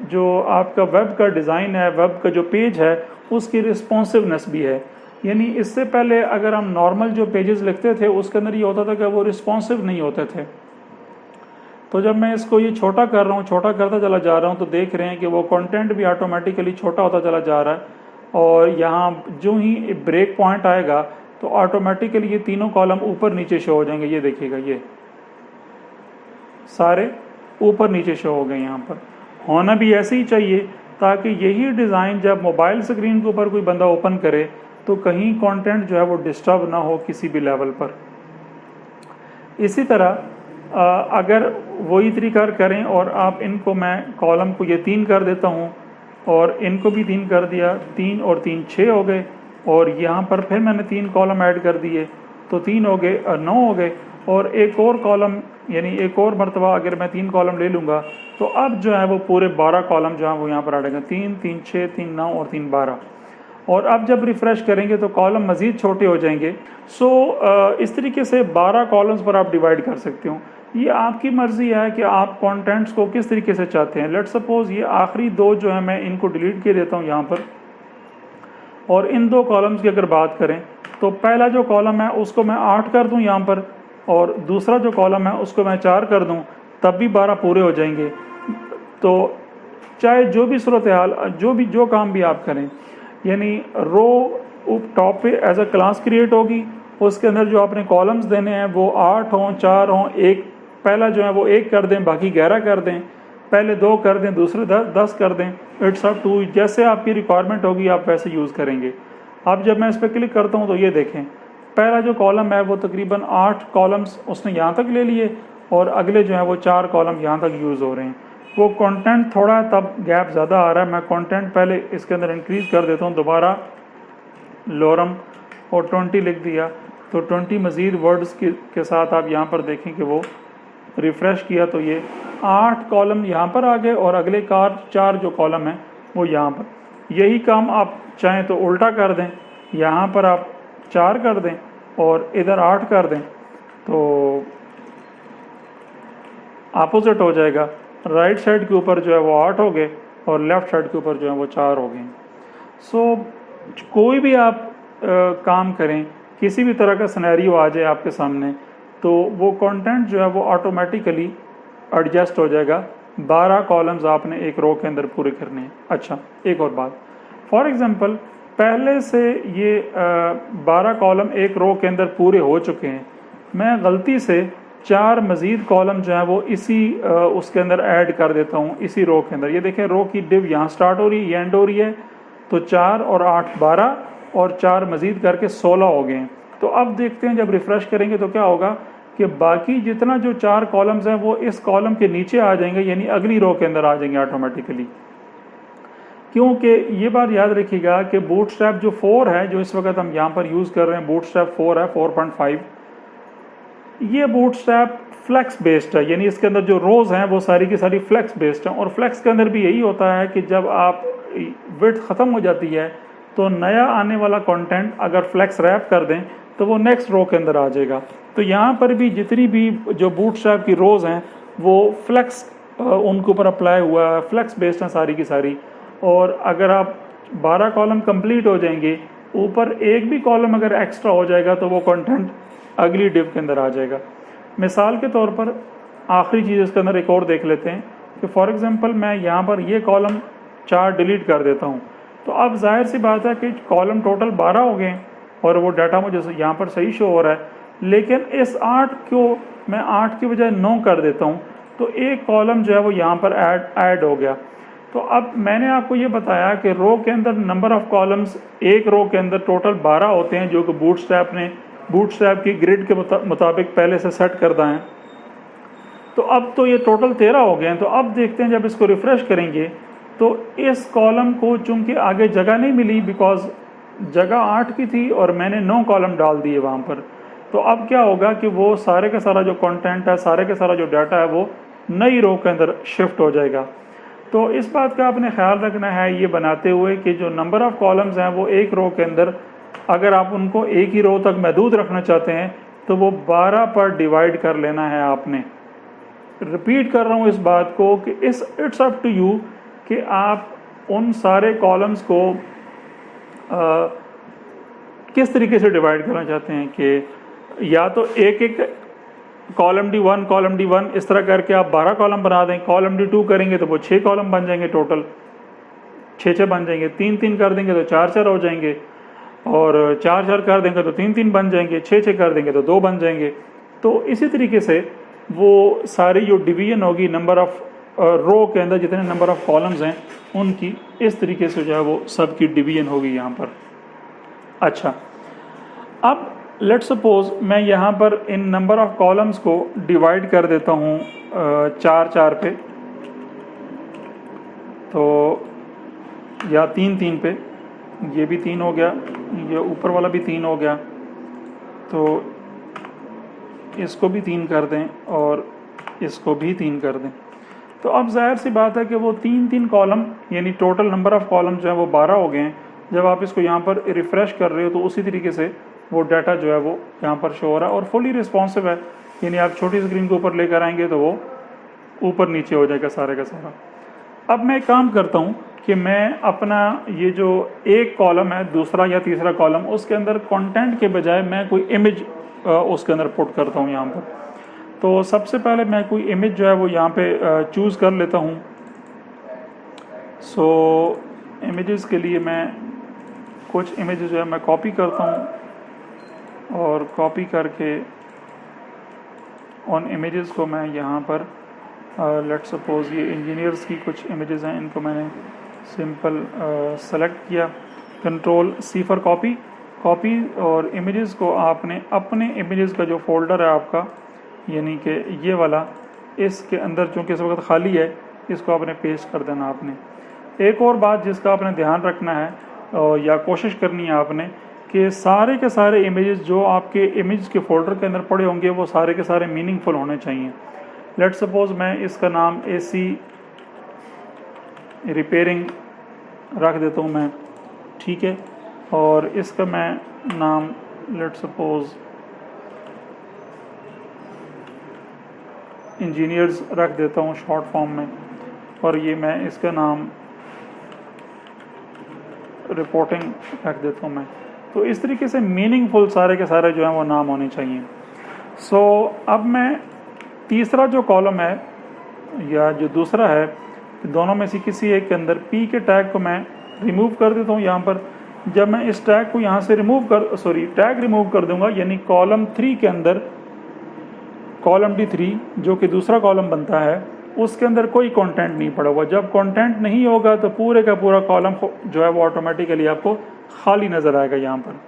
जो आपका वेब का डिज़ाइन है, वेब का जो पेज है, उसकी रिस्पॉन्सिवनेस भी है। यानी इससे पहले अगर हम नॉर्मल जो पेजेस लिखते थे उसके अंदर ये होता था कि वो रिस्पॉन्सिव नहीं होते थे। तो जब मैं इसको ये छोटा कर रहा हूँ, छोटा करता चला जा रहा हूँ, तो देख रहे हैं कि वो कंटेंट भी ऑटोमेटिकली छोटा होता चला जा रहा है। और यहाँ जो ही ब्रेक पॉइंट आएगा तो ऑटोमेटिकली ये तीनों कॉलम ऊपर नीचे शो हो जाएंगे। ये देखिएगा, ये सारे ऊपर नीचे शो हो गए। यहाँ पर होना भी ऐसे ही चाहिए ताकि यही डिज़ाइन जब मोबाइल स्क्रीन के ऊपर कोई बंदा ओपन करे तो कहीं कंटेंट जो है वो डिस्टर्ब ना हो किसी भी लेवल पर। इसी तरह अगर वही तरीका करें और आप इनको, मैं कॉलम को ये 3 कर देता हूँ और इनको भी 3 कर दिया, 3 और 3 6 हो गए, और यहाँ पर फिर मैंने 3 कॉलम ऐड कर दिए तो 3 हो गए, 9 हो गए। और एक और कॉलम यानी एक और मरतबा अगर मैं 3 कॉलम ले लूँगा तो अब जो है वो पूरे 12 कॉलम जो है वो यहाँ पर आ जाएंगे, 3 3 6 3 9 और 3 12। और अब जब रिफ़्रेश करेंगे तो कॉलम मज़ीद छोटे हो जाएंगे। इस तरीके से 12 कॉलम्स पर आप डिवाइड कर सकते हो। ये आपकी मर्ज़ी है कि आप कंटेंट्स को किस तरीके से चाहते हैं। लेट्स सपोज़ ये आखिरी 2 जो है मैं इनको डिलीट कर देता हूँ यहाँ पर, और इन 2 कॉलम्स की अगर बात करें तो पहला जो कॉलम है उसको मैं 8 कर दूँ यहाँ पर, और दूसरा जो कॉलम है उसको मैं 4 कर दूँ, तब भी 12 पूरे हो जाएंगे। तो चाहे जो भी सूरत हाल, जो काम भी आप करें, यानी रो टॉप पे एज अ क्लास क्रिएट होगी, उसके अंदर जो आपने कॉलम्स देने हैं वो 8 हों, 4 हों, एक पहला जो है वो 1 कर दें, बाकी 11 कर दें, पहले 2 कर दें, दूसरे 10 कर दें। इट्स अप टू, जैसे आपकी रिक्वायरमेंट होगी आप वैसे यूज़ करेंगे। अब जब मैं इस पर क्लिक करता हूँ तो ये देखें, पहला जो कॉलम है वो तकरीबन 8 कॉलम्स उसने यहाँ तक ले लिए, और अगले जो है वो 4 कॉलम यहाँ तक यूज़ हो रहे हैं। वो कंटेंट थोड़ा तब गैप ज़्यादा आ रहा है। मैं कंटेंट पहले इसके अंदर इंक्रीज़ कर देता हूँ, दोबारा लोरम और 20 लिख दिया, तो 20 मज़ीद वर्ड्स के साथ आप यहाँ पर देखें कि वो रिफ़्रेश किया तो ये 8 कॉलम यहाँ पर आ गए, और अगले 4 जो कॉलम हैं वो यहाँ पर। यही काम आप चाहें तो उल्टा कर दें, यहाँ पर आप 4 कर दें और इधर 8 कर दें, तो अपोजिट हो जाएगा। राइट साइड के ऊपर जो है वो 8 हो गए और लेफ़्ट साइड के ऊपर जो है वो 4 हो गए। कोई भी आप काम करें, किसी भी तरह का सिनेरियो आ जाए आपके सामने, तो वो कंटेंट जो है वो ऑटोमेटिकली एडजस्ट हो जाएगा। 12 कॉलम्स आपने एक रो के अंदर पूरे करने हैं। अच्छा, एक और बात, फॉर एग्ज़ाम्पल पहले से ये 12 कॉलम एक रो के अंदर पूरे हो चुके हैं, मैं गलती से 4 मज़ीद कॉलम जो है वो इसी उसके अंदर ऐड कर देता हूँ, इसी रो के अंदर। ये देखें, रो की डिव यहाँ स्टार्ट हो रही है, एंड हो रही है, तो 4 और 8 12 और 4 मज़ीद करके 16 हो गए हैं। तो अब देखते हैं जब रिफ़्रेश करेंगे तो क्या होगा कि बाकी जितना जो 4 कॉलम्स हैं वो इस कॉलम के नीचे आ जाएंगे, यानी अगली रो के अंदर आ जाएंगे ऑटोमेटिकली। क्योंकि ये बात याद रखिएगा कि बूटस्ट्रैप जो 4 है, जो इस वक्त हम यहाँ पर यूज़ कर रहे हैं, बूटस्ट्रैप 4 है, 4.5, ये बूटस्ट्रैप फ्लेक्स बेस्ड है, यानी इसके अंदर जो रोज़ हैं वो सारी की सारी फ्लेक्स बेस्ड हैं। और फ्लेक्स के अंदर भी यही होता है कि जब आप विड्थ ख़त्म हो जाती है तो नया आने वाला कंटेंट अगर फ्लेक्स रैप कर दें तो वो नेक्स्ट रो के अंदर आ जाएगा। तो यहाँ पर भी जितनी भी जो बूटस्ट्रैप की रोज़ हैं वो फ्लेक्स उनके ऊपर अप्लाई हुआ है, फ्लेक्स बेस्ड हैं सारी की सारी। और अगर आप 12 कॉलम कंप्लीट हो जाएंगे, ऊपर एक भी कॉलम अगर एक्स्ट्रा हो जाएगा तो वो कंटेंट अगली डिव के अंदर आ जाएगा। मिसाल के तौर पर आखिरी चीज़ इसके अंदर एक और देख लेते हैं कि फॉर एग्ज़ाम्पल मैं यहाँ पर ये कॉलम 4 डिलीट कर देता हूँ, तो अब जाहिर सी बात है कि कॉलम टोटल 12 हो गए और वो डाटा मुझे यहाँ पर सही शो हो रहा है। लेकिन इस 8 को मैं 8 की बजाय 9 कर देता हूँ तो एक कॉलम जो है वो यहाँ पर ऐड हो गया। तो अब मैंने आपको ये बताया कि रो के अंदर नंबर ऑफ़ कॉलम्स एक रो के अंदर टोटल 12 होते हैं, जो कि बूटस्ट्रैप की ग्रिड के मुताबिक पहले से सेट करता है। तो अब तो ये टोटल 13 हो गए हैं। तो अब देखते हैं जब इसको रिफ़्रेश करेंगे तो इस कॉलम को चूँकि आगे जगह नहीं मिली, बिकॉज जगह 8 की थी और मैंने 9 कॉलम डाल दिए वहाँ पर, तो अब क्या होगा कि वो सारे का सारा जो कंटेंट है, सारे का सारा जो डाटा है वो नई रो के अंदर शिफ्ट हो जाएगा। तो इस बात का आपने ख्याल रखना है ये बनाते हुए कि जो नंबर ऑफ़ कॉलम्स हैं वो एक रो के अंदर अगर आप उनको एक ही रो तक महदूद रखना चाहते हैं तो वो 12 पर डिवाइड कर लेना है आपने। रिपीट कर रहा हूँ इस बात को कि इट्स अप टू यू कि आप उन सारे कॉलम्स को किस तरीके से डिवाइड करना चाहते हैं कि या तो एक एक कॉलम D1 इस तरह करके आप 12 कॉलम बना दें, कॉलम D2 करेंगे तो वो 6 कॉलम बन जाएंगे, टोटल 6 बन जाएंगे, 3 कर देंगे तो 4 हो जाएंगे, और 4 कर देंगे तो 3 बन जाएंगे, 6 कर देंगे तो 2 बन जाएंगे। तो इसी तरीके से वो सारी जो डिवीजन होगी नंबर ऑफ रो के अंदर जितने नंबर ऑफ कॉलम्स हैं उनकी इस तरीके से जो है वो सब की डिवीजन होगी यहाँ पर। अच्छा, अब लेट्स सपोज मैं यहाँ पर इन नंबर ऑफ कॉलम्स को डिवाइड कर देता हूँ 4 पे, तो या 3 पे, ये भी 3 हो गया, ये ऊपर वाला भी 3 हो गया, तो इसको भी 3 कर दें और इसको भी 3 कर दें। तो अब जाहिर सी बात है कि वो 3 कॉलम यानी टोटल नंबर ऑफ़ कॉलम जो है वो 12 हो गए हैं। जब आप इसको यहाँ पर रिफ़्रेश कर रहे हो तो उसी तरीके से वो डाटा जो है वो यहाँ पर शो हो रहा है और फुली रिस्पॉन्सिव है, यानी आप छोटी स्क्रीन के ऊपर लेकर आएंगे तो वो ऊपर नीचे हो जाएगा सारे का सारा। अब मैं एक काम करता हूँ कि मैं अपना ये जो एक कॉलम है, दूसरा या तीसरा कॉलम, उसके अंदर कंटेंट के बजाय मैं कोई इमेज उसके अंदर पुट करता हूँ यहाँ पर। तो सबसे पहले मैं कोई इमेज जो है वो यहाँ पे चूज़ कर लेता हूँ। सो इमेजेस के लिए मैं कुछ इमेजेस जो है मैं कॉपी करता हूँ और कॉपी करके उन इमेजेस को मैं यहाँ पर लेट्स सपोज ये इंजीनियर्स की कुछ इमेजेस हैं, इनको मैंने सिंपल सेलेक्ट किया, Ctrl+C फॉर कॉपी और इमेजेस को आपने अपने इमेजेस का जो फोल्डर है आपका, यानी कि ये वाला, इसके अंदर चूँकि इस वक्त खाली है, इसको आपने पेस्ट कर देना। आपने एक और बात जिसका आपने ध्यान रखना है या कोशिश करनी है आपने कि सारे के सारे इमेजेस जो आपके इमेज के फोल्डर के अंदर पड़े होंगे वो सारे के सारे मीनिंगफुल होने चाहिए। लेट्स सपोज मैं इसका नाम AC रिपेयरिंग रख देता हूँ मैं, ठीक है, और इसका मैं नाम लेट्स सपोज इंजीनियर्स रख देता हूँ शॉर्ट फॉर्म में, और ये मैं इसका नाम रिपोर्टिंग रख देता हूँ मैं। तो इस तरीके से मीनिंगफुल सारे के सारे जो हैं वो नाम होने चाहिए। सो अब मैं तीसरा जो कॉलम है या जो दूसरा है, दोनों में से किसी एक के अंदर P के टैग को मैं रिमूव कर देता हूँ यहाँ पर। जब मैं इस टैग को यहाँ से टैग रिमूव कर दूँगा, यानी कॉलम 3 के अंदर कॉलम D3 जो कि दूसरा कॉलम बनता है उसके अंदर कोई कंटेंट नहीं पड़ा हुआ। जब कंटेंट नहीं होगा तो पूरे का पूरा कॉलम जो है वो ऑटोमेटिकली आपको खाली नज़र आएगा यहाँ पर।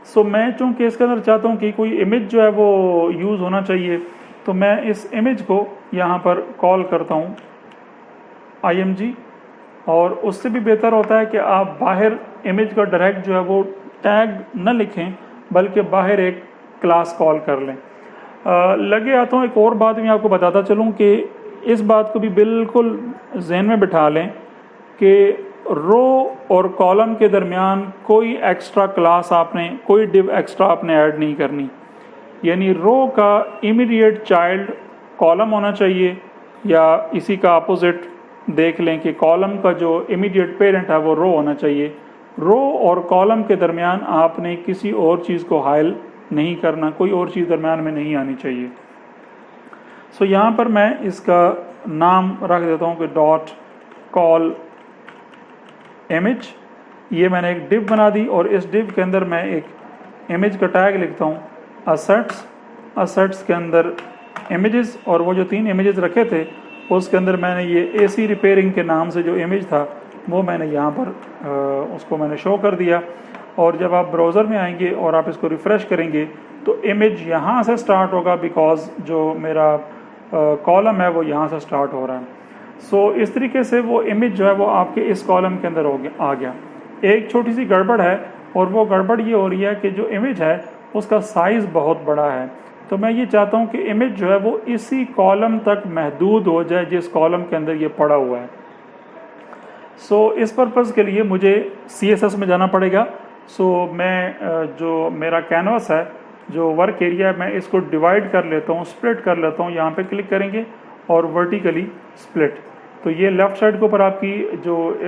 सो मैं चूँकि इसके अंदर चाहता हूँ कि कोई इमेज जो है वो यूज़ होना चाहिए, तो मैं इस इमेज को यहाँ पर कॉल करता हूँ IMG, और उससे भी बेहतर होता है कि आप बाहर इमेज का डायरेक्ट जो है वो टैग न लिखें बल्कि बाहर एक क्लास कॉल कर लें। लगे आता हूँ एक और बात मैं आपको बताता चलूँ कि इस बात को भी बिल्कुल जहन में बिठा लें कि रो और कॉलम के दरमियान कोई एक्स्ट्रा क्लास आपने, कोई डिव एक्स्ट्रा आपने ऐड नहीं करनी। यानी रो का इमीडिएट चाइल्ड कॉलम होना चाहिए, या इसी का अपोजिट देख लें कि कॉलम का जो इमीडिएट पेरेंट है वो रो होना चाहिए। रो और कॉलम के दरमियान आपने किसी और चीज़ को हाइल नहीं करना, कोई और चीज़ दरमियान में नहीं आनी चाहिए। सो यहाँ पर मैं इसका नाम रख देता हूँ कि डॉट कॉल इमेज। ये मैंने एक डिव बना दी और इस डिव के अंदर मैं एक इमेज का टैग लिखता हूँ असेट्स के अंदर इमेजेस, और वो जो 3 इमेजेस रखे थे उसके अंदर मैंने ये AC रिपेयरिंग के नाम से जो इमेज था वो मैंने यहाँ पर उसको मैंने शो कर दिया। और जब आप ब्राउज़र में आएंगे और आप इसको रिफ़्रेश करेंगे तो इमेज यहाँ से स्टार्ट होगा, बिकॉज जो मेरा कॉलम है वो यहाँ से स्टार्ट हो रहा है। सो इस तरीके से वो इमेज जो है वो आपके इस कॉलम के अंदर आ गया। एक छोटी सी गड़बड़ है, और वो गड़बड़ ये हो रही है कि जो इमेज है उसका साइज़ बहुत बड़ा है। तो मैं ये चाहता हूँ कि इमेज जो है वो इसी कॉलम तक महदूद हो जाए जिस कॉलम के अंदर ये पड़ा हुआ है। सो इस पर्पज़ के लिए मुझे CSS में जाना पड़ेगा। सो मैं जो मेरा कैनवास है जो वर्क एरिया है मैं इसको डिवाइड कर लेता हूँ, स्प्लिट कर लेता हूँ, यहाँ पे क्लिक करेंगे और वर्टिकली स्प्लिट। तो ये लेफ़्ट साइड के ऊपर आपकी जो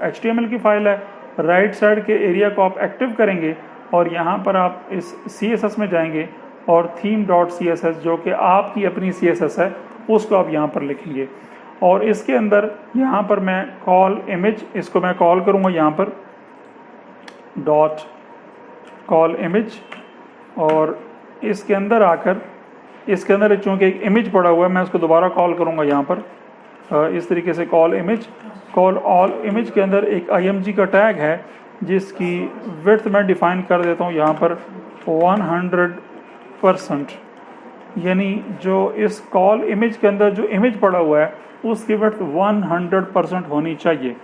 HTML की फाइल है, राइट साइड के एरिया को आप एक्टिव करेंगे और यहाँ पर आप इस CSS में जाएंगे और theme.css जो कि आपकी अपनी CSS है उसको आप यहाँ पर लिखेंगे। और इसके अंदर यहाँ पर मैं कॉल इमेज, इसको मैं कॉल करूँगा यहाँ पर डॉट कॉल इमेज, और इसके अंदर आकर इसके अंदर चूँकि एक इमेज पड़ा हुआ है मैं उसको दोबारा कॉल करूँगा यहाँ पर इस तरीके से call image. Call all image के अंदर एक img का टैग है जिसकी विड्थ मैं डिफाइन कर देता हूँ यहाँ पर 100%, यानी जो इस कॉल इमेज के अंदर जो इमेज पड़ा हुआ है उसकी विड्थ 100% होनी चाहिए।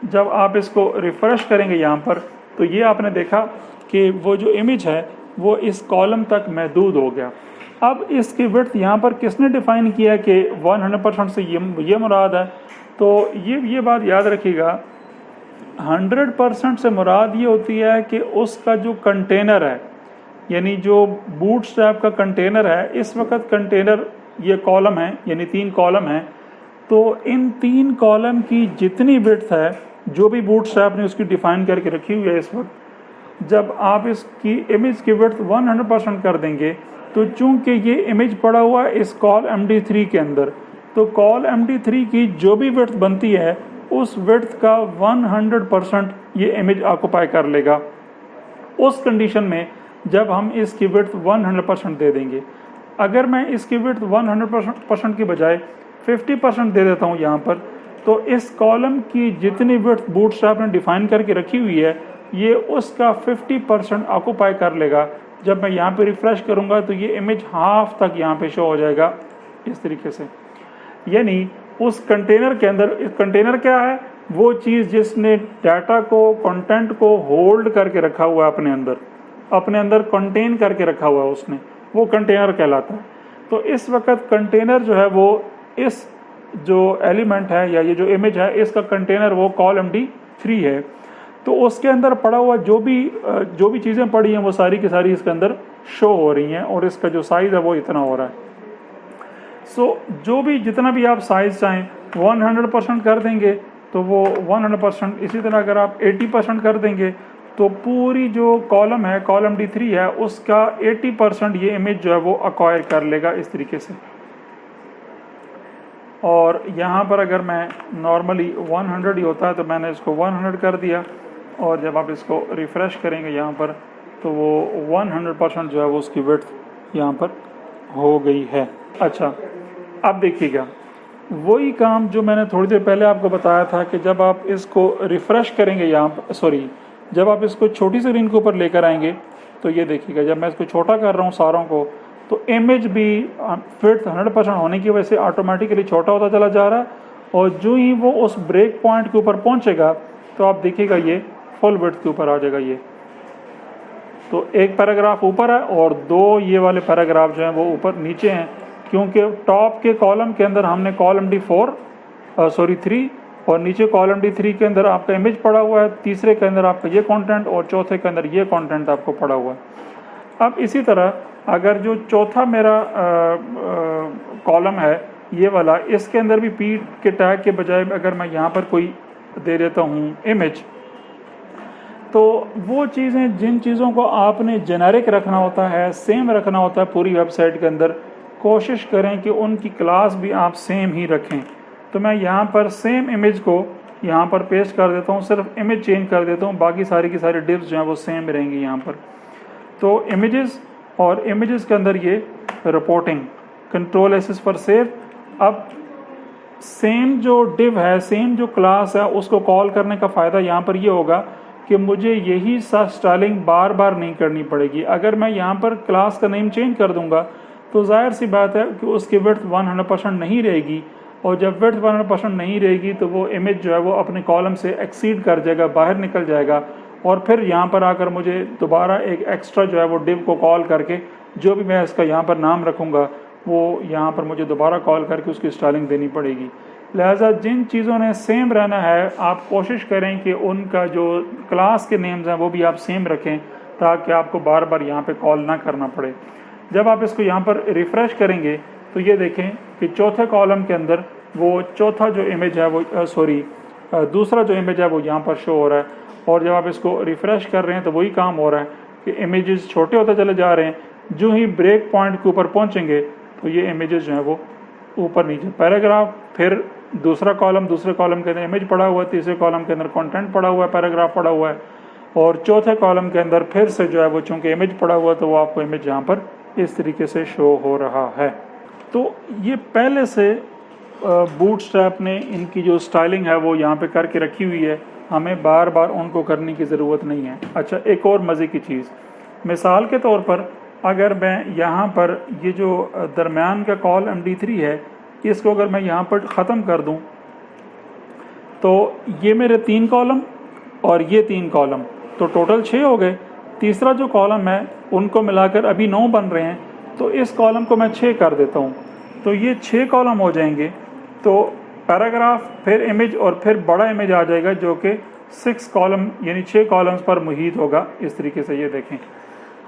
जब आप इसको रिफ़्रेश करेंगे यहाँ पर तो ये आपने देखा कि वो जो इमेज है वो इस कॉलम तक महदूद हो गया। अब इसकी विड्थ यहाँ पर किसने डिफ़ाइन किया कि 100% से ये मुराद है, तो ये बात याद रखिएगा, 100% से मुराद ये होती है कि उसका जो कंटेनर है, यानी जो बूटस्ट्रैप का कंटेनर है, इस वक्त कंटेनर ये कॉलम है, यानी 3 कॉलम हैं, तो इन 3 कॉलम की जितनी विड्थ है जो भी बूटस्ट्रैप ने उसकी डिफ़ाइन करके रखी हुई है इस वक्त, जब आप इसकी इमेज की विड्थ 100% कर देंगे तो चूंकि ये इमेज पड़ा हुआ है इस कॉल MD3 के अंदर, तो कॉल MD3 की जो भी विड्थ बनती है उस विड्थ का 100% ये इमेज ऑक्युपाई कर लेगा। उस कंडीशन में जब हम इसकी विड्थ 100% दे देंगे, अगर मैं इसकी विड्थ 100% की बजाय 50% दे देता हूँ यहाँ पर, तो इस कॉलम की जितनी विड्थ बूटस्ट्रैप ने डिफ़ाइन करके रखी हुई है ये उसका 50% ऑक्युपाई कर लेगा। जब मैं यहाँ पे रिफ़्रेश करूँगा तो ये इमेज हाफ तक यहाँ पे शो हो जाएगा इस तरीके से। यानी उस कंटेनर के अंदर, इस कंटेनर क्या है, वो चीज़ जिसने डाटा को, कंटेंट को होल्ड करके रखा हुआ है अपने अंदर कंटेन करके रखा हुआ है उसने, वो कंटेनर कहलाता है। तो इस वक्त कंटेनर जो है वो इस जो एलिमेंट है या ये जो इमेज है इसका कंटेनर वो कॉल MD3 है। तो उसके अंदर पड़ा हुआ जो भी चीज़ें पड़ी हैं वो सारी की सारी इसके अंदर शो हो रही हैं और इसका जो साइज़ है वो इतना हो रहा है। जो भी जितना भी आप साइज़ चाहें 100% कर देंगे तो वो 100%, इसी तरह अगर आप 80% कर देंगे तो पूरी जो कॉलम है, कॉल MD3 है, उसका 80% ये इमेज जो है वो अक्वायर कर लेगा इस तरीके से। और यहाँ पर अगर मैं नॉर्मली 100 ही होता है तो मैंने इसको 100 कर दिया, और जब आप इसको रिफ़्रेश करेंगे यहाँ पर तो वो 100% जो है वो उसकी विड्थ यहाँ पर हो गई है। अच्छा, अब देखिएगा वही काम जो मैंने थोड़ी देर पहले आपको बताया था कि जब आप इसको रिफ़्रेश करेंगे यहाँ पर, जब आप इसको छोटी स्क्रीन के ऊपर लेकर आएंगे तो ये देखिएगा, जब मैं इसको छोटा कर रहा हूँ सारों को, तो इमेज भी विड्थ 100% होने की वजह से ऑटोमेटिकली छोटा होता चला जा रहा है, और जो ही वो उस ब्रेक पॉइंट के ऊपर पहुँचेगा तो आप देखिएगा ये फुल विड्थ के ऊपर आ जाएगा। ये तो एक पैराग्राफ ऊपर है और 2 ये वाले पैराग्राफ जो हैं वो ऊपर नीचे हैं, क्योंकि टॉप के कॉलम के अंदर हमने कॉल MD3 और नीचे कॉल MD3 के अंदर आपका इमेज पड़ा हुआ है, तीसरे के अंदर आपका ये कंटेंट और चौथे के अंदर ये कंटेंट आपको पड़ा हुआ है। अब इसी तरह अगर जो चौथा मेरा कॉलम है ये वाला, इसके अंदर भी P के टैग के बजाय अगर मैं यहाँ पर कोई दे देता हूँ इमेज, तो वो चीज़ें जिन चीज़ों को आपने जेनेरिक रखना होता है, सेम रखना होता है पूरी वेबसाइट के अंदर, कोशिश करें कि उनकी क्लास भी आप सेम ही रखें। तो मैं यहाँ पर सेम इमेज को यहाँ पर पेस्ट कर देता हूँ, सिर्फ इमेज चेंज कर देता हूँ, बाकी सारी की सारी डिव्स जो हैं वो सेम रहेंगी यहाँ पर। तो इमेजेस और इमेजेस के अंदर ये रिपोर्टिंग, Ctrl+S पर सेव। अब सेम जो डिव है, सेम जो क्लास है, उसको कॉल करने का फ़ायदा यहाँ पर ये होगा कि मुझे यही सा स्टाइलिंग बार बार नहीं करनी पड़ेगी। अगर मैं यहाँ पर क्लास का नेम चेंज कर दूँगा तो जाहिर सी बात है कि उसकी विड्थ 100% नहीं रहेगी, और जब विड्थ 100% नहीं रहेगी तो वो इमेज जो है वो अपने कॉलम से एक्सीड कर जाएगा, बाहर निकल जाएगा, और फिर यहाँ पर आकर मुझे दोबारा एक एक्स्ट्रा जो है वो डिव को कॉल करके, जो भी मैं इसका यहाँ पर नाम रखूँगा वो यहाँ पर मुझे दोबारा कॉल करके उसकी स्टाइलिंग देनी पड़ेगी। लिहाजा जिन चीज़ों ने सेम रहना है आप कोशिश करें कि उनका जो क्लास के नेम्स हैं वो भी आप सेम रखें, ताकि आपको बार बार यहाँ पे कॉल ना करना पड़े। जब आप इसको यहाँ पर रिफ़्रेश करेंगे तो ये देखें कि चौथे कॉलम के अंदर वो चौथा जो इमेज है वो दूसरा जो इमेज है वो यहाँ पर शो हो रहा है। और जब आप इसको रिफ़्रेश कर रहे हैं तो वही काम हो रहा है कि इमेजेस छोटे होते चले जा रहे हैं। जो ही ब्रेक पॉइंट के ऊपर पहुँचेंगे तो ये इमेजेस जो हैं वो ऊपर नीचे, पैराग्राफ, फिर दूसरे कॉलम के अंदर इमेज पड़ा हुआ है, तीसरे कॉलम के अंदर कंटेंट पड़ा हुआ है, पैराग्राफ पड़ा हुआ है, और चौथे कॉलम के अंदर फिर से जो है वो चूँकि इमेज पड़ा हुआ है तो वो आपको इमेज यहाँ पर इस तरीके से शो हो रहा है। तो ये पहले से बूटस्ट्रैप ने इनकी जो स्टाइलिंग है वो यहाँ पे करके रखी हुई है, हमें बार बार उनको करने की ज़रूरत नहीं है। अच्छा, एक और मज़े की चीज़, मिसाल के तौर पर अगर मैं यहाँ पर ये जो दरमियान का कॉल MD3 है, इसको अगर मैं यहाँ पर ख़त्म कर दूँ तो ये मेरे 3 कॉलम और ये 3 कॉलम, तो टोटल 6 हो गए। तीसरा जो कॉलम है उनको मिलाकर अभी 9 बन रहे हैं, तो इस कॉलम को मैं 6 कर देता हूँ, तो ये 6 कॉलम हो जाएंगे। तो पैराग्राफ, फिर इमेज और फिर बड़ा इमेज आ जाएगा जो कि 6 कॉलम यानी 6 कॉलम्स पर मुहित होगा। इस तरीके से ये देखें,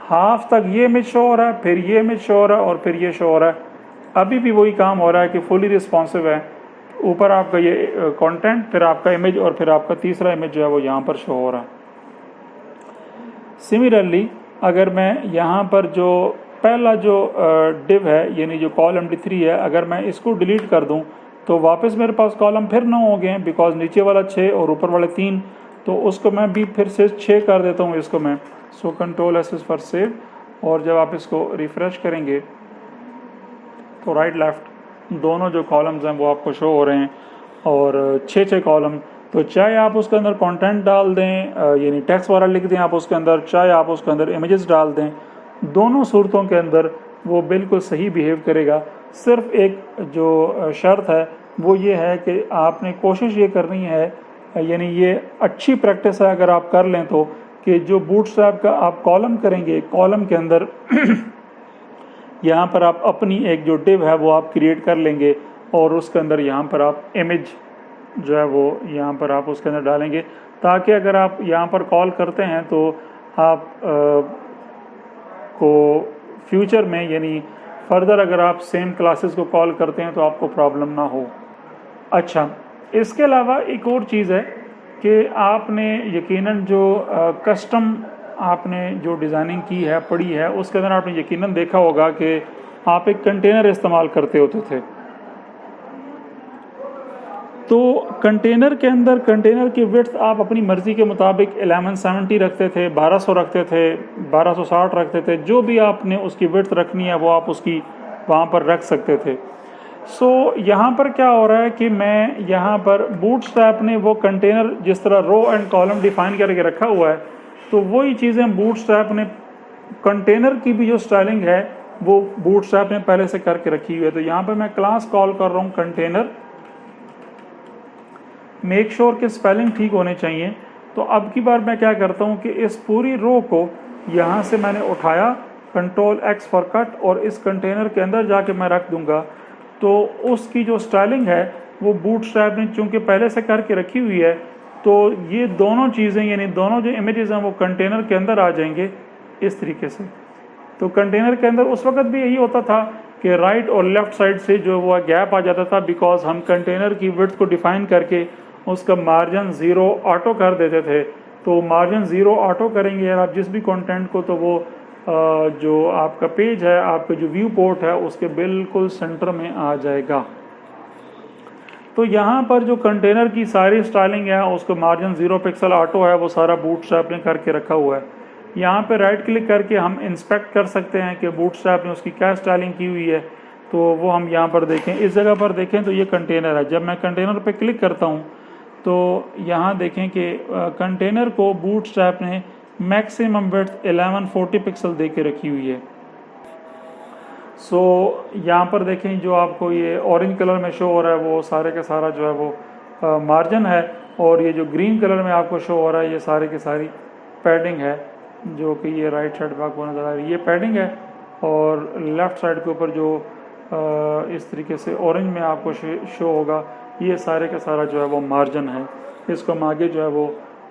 हाफ तक ये इमेज शो हो रहा है, फिर ये इमेज शो हो रहा है और फिर ये शो हो रहा है। अभी भी वही काम हो रहा है कि फुली रिस्पॉन्सिव है। ऊपर आपका ये कंटेंट, फिर आपका इमेज और फिर आपका तीसरा इमेज जो है वो यहाँ पर शो हो रहा है। सिमिलरली अगर मैं यहाँ पर जो पहला जो डिव है यानी जो कॉल MD3 है, अगर मैं इसको डिलीट कर दूँ तो वापस मेरे पास कॉलम फिर 9 हो गए हैं, बिकॉज नीचे वाला 6 और ऊपर वाले 3, तो उसको मैं भी फिर से 6 कर देता हूँ इसको मैं। सो Ctrl+S फॉर सेव, और जब आप इसको रिफ़्रेश करेंगे तो राइट लेफ़्ट दोनों जो कॉलम्स हैं वो आपको शो हो रहे हैं, और 6 कॉलम। तो चाहे आप उसके अंदर कंटेंट डाल दें यानी टेक्स्ट वाला लिख दें आप उसके अंदर, चाहे आप उसके अंदर इमेजेस डाल दें, दोनों सूरतों के अंदर वो बिल्कुल सही बिहेव करेगा। सिर्फ एक जो शर्त है वो ये है कि आपने कोशिश ये करनी है, यानी ये अच्छी प्रैक्टिस है अगर आप कर लें तो, कि जो बूटस्ट्रैप का आप कॉलम करेंगे, कॉलम के अंदर यहाँ पर आप अपनी एक जो डिव है वो आप क्रिएट कर लेंगे, और उसके अंदर यहाँ पर आप इमेज जो है वो यहाँ पर आप उसके अंदर डालेंगे, ताकि अगर आप यहाँ पर कॉल करते हैं तो आप को फ्यूचर में यानी फर्दर अगर आप सेम क्लासेस को कॉल करते हैं तो आपको प्रॉब्लम ना हो। अच्छा, इसके अलावा एक और चीज़ है कि आपने यकीनन जो कस्टम आपने जो डिज़ाइनिंग की है, पढ़ी है, उसके अंदर आपने यकीनन देखा होगा कि आप एक कंटेनर इस्तेमाल करते होते थे। तो कंटेनर के अंदर कंटेनर की विड्थ आप अपनी मर्ज़ी के मुताबिक 1170 रखते थे, 1200 रखते थे, 1260 रखते थे, जो भी आपने उसकी विड्थ रखनी है वो आप उसकी वहाँ पर रख सकते थे। सो यहाँ पर क्या हो रहा है कि मैं यहाँ पर बूटस्ट्रैप ने वो कंटेनर जिस तरह रो एंड कॉलम डिफाइन करके रखा हुआ है, तो वही चीज़ें बूटस्ट्रैप ने कंटेनर की भी जो स्टाइलिंग है वो बूटस्ट्रैप ने पहले से करके रखी हुई है। तो यहाँ पर मैं क्लास कॉल कर रहा हूँ कंटेनर, मेक श्योर कि स्पेलिंग ठीक होने चाहिए। तो अब की बार मैं क्या करता हूँ कि इस पूरी रो को यहाँ से मैंने उठाया, Ctrl+X फॉर कट, और इस कंटेनर के अंदर जाके मैं रख दूँगा। तो उसकी जो स्टाइलिंग है वो बूटस्ट्रैप ने चूँकि पहले से करके रखी हुई है, तो ये दोनों चीज़ें यानी दोनों जो इमेजेस हैं वो कंटेनर के अंदर आ जाएंगे इस तरीके से। तो कंटेनर के अंदर उस वक्त भी यही होता था कि राइट और लेफ़्ट साइड से जो वो गैप आ जाता था, बिकॉज हम कंटेनर की विड्थ को डिफ़ाइन करके उसका मार्जिन 0 ऑटो कर देते थे। तो मार्जिन 0 ऑटो करेंगे यार आप जिस भी कंटेंट को, तो वो जो आपका पेज है, आपका जो व्यू पोर्ट है, उसके बिल्कुल सेंटर में आ जाएगा। तो यहाँ पर जो कंटेनर की सारी स्टाइलिंग है उसको मार्जिन 0 पिक्सल ऑटो है वो सारा बूटस्ट्रैप ने करके रखा हुआ है। यहाँ पे राइट क्लिक करके हम इंस्पेक्ट कर सकते हैं कि बूटस्ट्रैप ने उसकी क्या स्टाइलिंग की हुई है, तो वो हम यहाँ पर देखें, इस जगह पर देखें तो ये कंटेनर है। जब मैं कंटेनर पे क्लिक करता हूँ तो यहाँ देखें कि कंटेनर को बूटस्ट्रैप ने मैक्सिमम विड्थ 1140 पिक्सल दे के रखी हुई है। सो यहाँ पर देखें जो आपको ये ऑरेंज कलर में शो हो रहा है वो सारे का सारा जो है वो मार्जिन है, और ये जो ग्रीन कलर में आपको शो हो रहा है ये सारे की सारी पैडिंग है, जो कि ये राइट साइड पर आपको नज़र आ रही है, ये पैडिंग है। और लेफ़्ट साइड के ऊपर जो इस तरीके से ऑरेंज में आपको शो होगा, ये सारे का सारा जो है वो मार्जिन है। इसको हम आगे जो है वो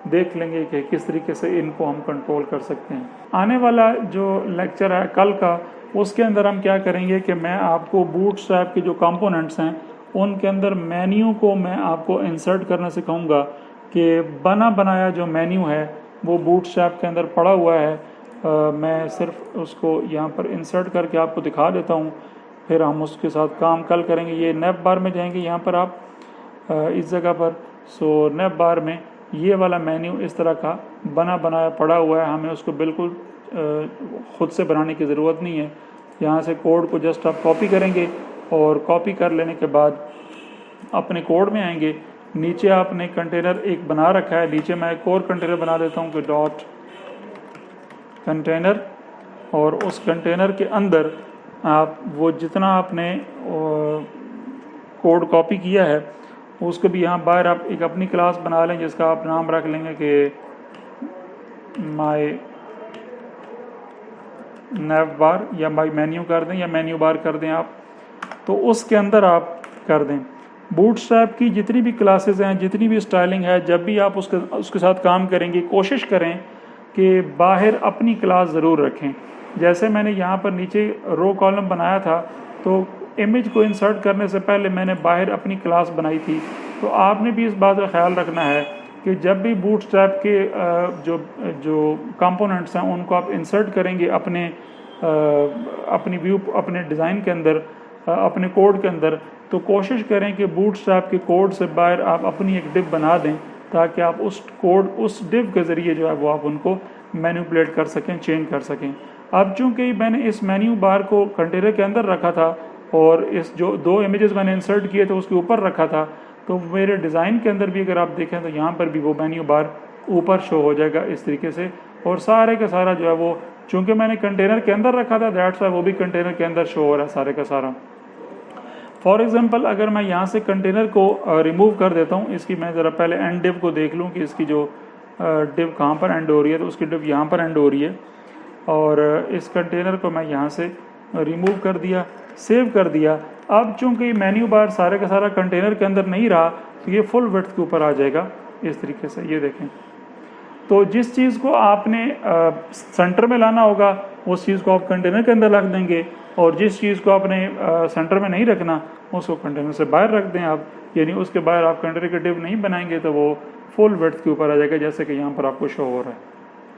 देख लेंगे कि किस तरीके से इनको हम कंट्रोल कर सकते हैं। आने वाला जो लेक्चर है कल का, उसके अंदर हम क्या करेंगे कि मैं आपको बूटस्ट्रैप के जो कंपोनेंट्स हैं उनके अंदर मेन्यू को मैं आपको इंसर्ट करना सिखाऊंगा कि बना बनाया जो मेन्यू है वो बूटस्ट्रैप के अंदर पड़ा हुआ है। मैं सिर्फ उसको यहाँ पर इंसर्ट करके आपको दिखा देता हूँ, फिर हम उसके साथ काम कल करेंगे। ये नेव बार में जाएंगे, यहाँ पर आप इस जगह पर, सो नेव बार में ये वाला मेन्यू इस तरह का बना बनाया पड़ा हुआ है, हमें उसको बिल्कुल ख़ुद से बनाने की ज़रूरत नहीं है। यहाँ से कोड को जस्ट आप कॉपी करेंगे और कॉपी कर लेने के बाद अपने कोड में आएंगे। नीचे आपने कंटेनर एक बना रखा है, नीचे मैं एक और कंटेनर बना देता हूँ कि डॉट कंटेनर, और उस कंटेनर के अंदर आप वो जितना आपने कोड कॉपी किया है उसको भी यहाँ बाहर आप एक अपनी क्लास बना लें जिसका आप नाम रख लेंगे कि माई नेव बार, या माई मेन्यू कर दें, या मेन्यू बार कर दें आप, तो उसके अंदर आप कर दें। बूटस्ट्रैप की जितनी भी क्लासेस हैं, जितनी भी स्टाइलिंग है, जब भी आप उसके साथ काम करेंगे कोशिश करें कि बाहर अपनी क्लास ज़रूर रखें। जैसे मैंने यहाँ पर नीचे रो कॉलम बनाया था, तो इमेज को इंसर्ट करने से पहले मैंने बाहर अपनी क्लास बनाई थी। तो आपने भी इस बात का ख्याल रखना है कि जब भी बूटस्ट्रैप के जो कंपोनेंट्स हैं उनको आप इंसर्ट करेंगे अपनी व्यू, अपने डिज़ाइन के अंदर, अपने कोड के अंदर, तो कोशिश करें कि बूटस्ट्रैप के कोड से बाहर आप अपनी एक डिव बना दें ताकि आप उस डिव के ज़रिए जो है वो आप उनको मैनिपुलेट कर सकें, चेंज कर सकें। अब चूँकि मैंने इस मेन्यू बार को कंटेनर के अंदर रखा था और इस जो दो इमेजेस मैंने इंसर्ट किए थे उसके ऊपर रखा था, तो मेरे डिज़ाइन के अंदर भी अगर आप देखें तो यहाँ पर भी वो मेन्यू बार ऊपर शो हो जाएगा इस तरीके से, और सारे का सारा जो है वो चूँकि मैंने कंटेनर के अंदर रखा था दैट्स वाई वो भी कंटेनर के अंदर शो हो रहा है सारे का सारा। फॉर एग्जांपल अगर मैं यहाँ से कंटेनर को रिमूव कर देता हूँ, इसकी मैं ज़रा पहले एंड डिव को देख लूँ कि इसकी जो डिव कहाँ पर एंड हो रही है, तो उसकी डिव यहाँ पर एंड हो रही है, और इस कंटेनर को मैं यहाँ से रिमूव कर दिया, सेव कर दिया। अब चूँकि मेन्यू बार सारे का सारा कंटेनर के अंदर नहीं रहा तो ये फुल विड्थ के ऊपर आ जाएगा इस तरीके से, ये देखें। तो जिस चीज़ को आपने सेंटर में लाना होगा उस चीज़ को आप कंटेनर के अंदर रख देंगे, और जिस चीज़ को आपने सेंटर में नहीं रखना उसको कंटेनर से बाहर रख दें आप, यानी उसके बाहर आप कंटेनर के डिव नहीं बनाएंगे तो वो फुल विड्थ के ऊपर आ जाएगा जैसे कि यहाँ पर आपको शो हो रहा है।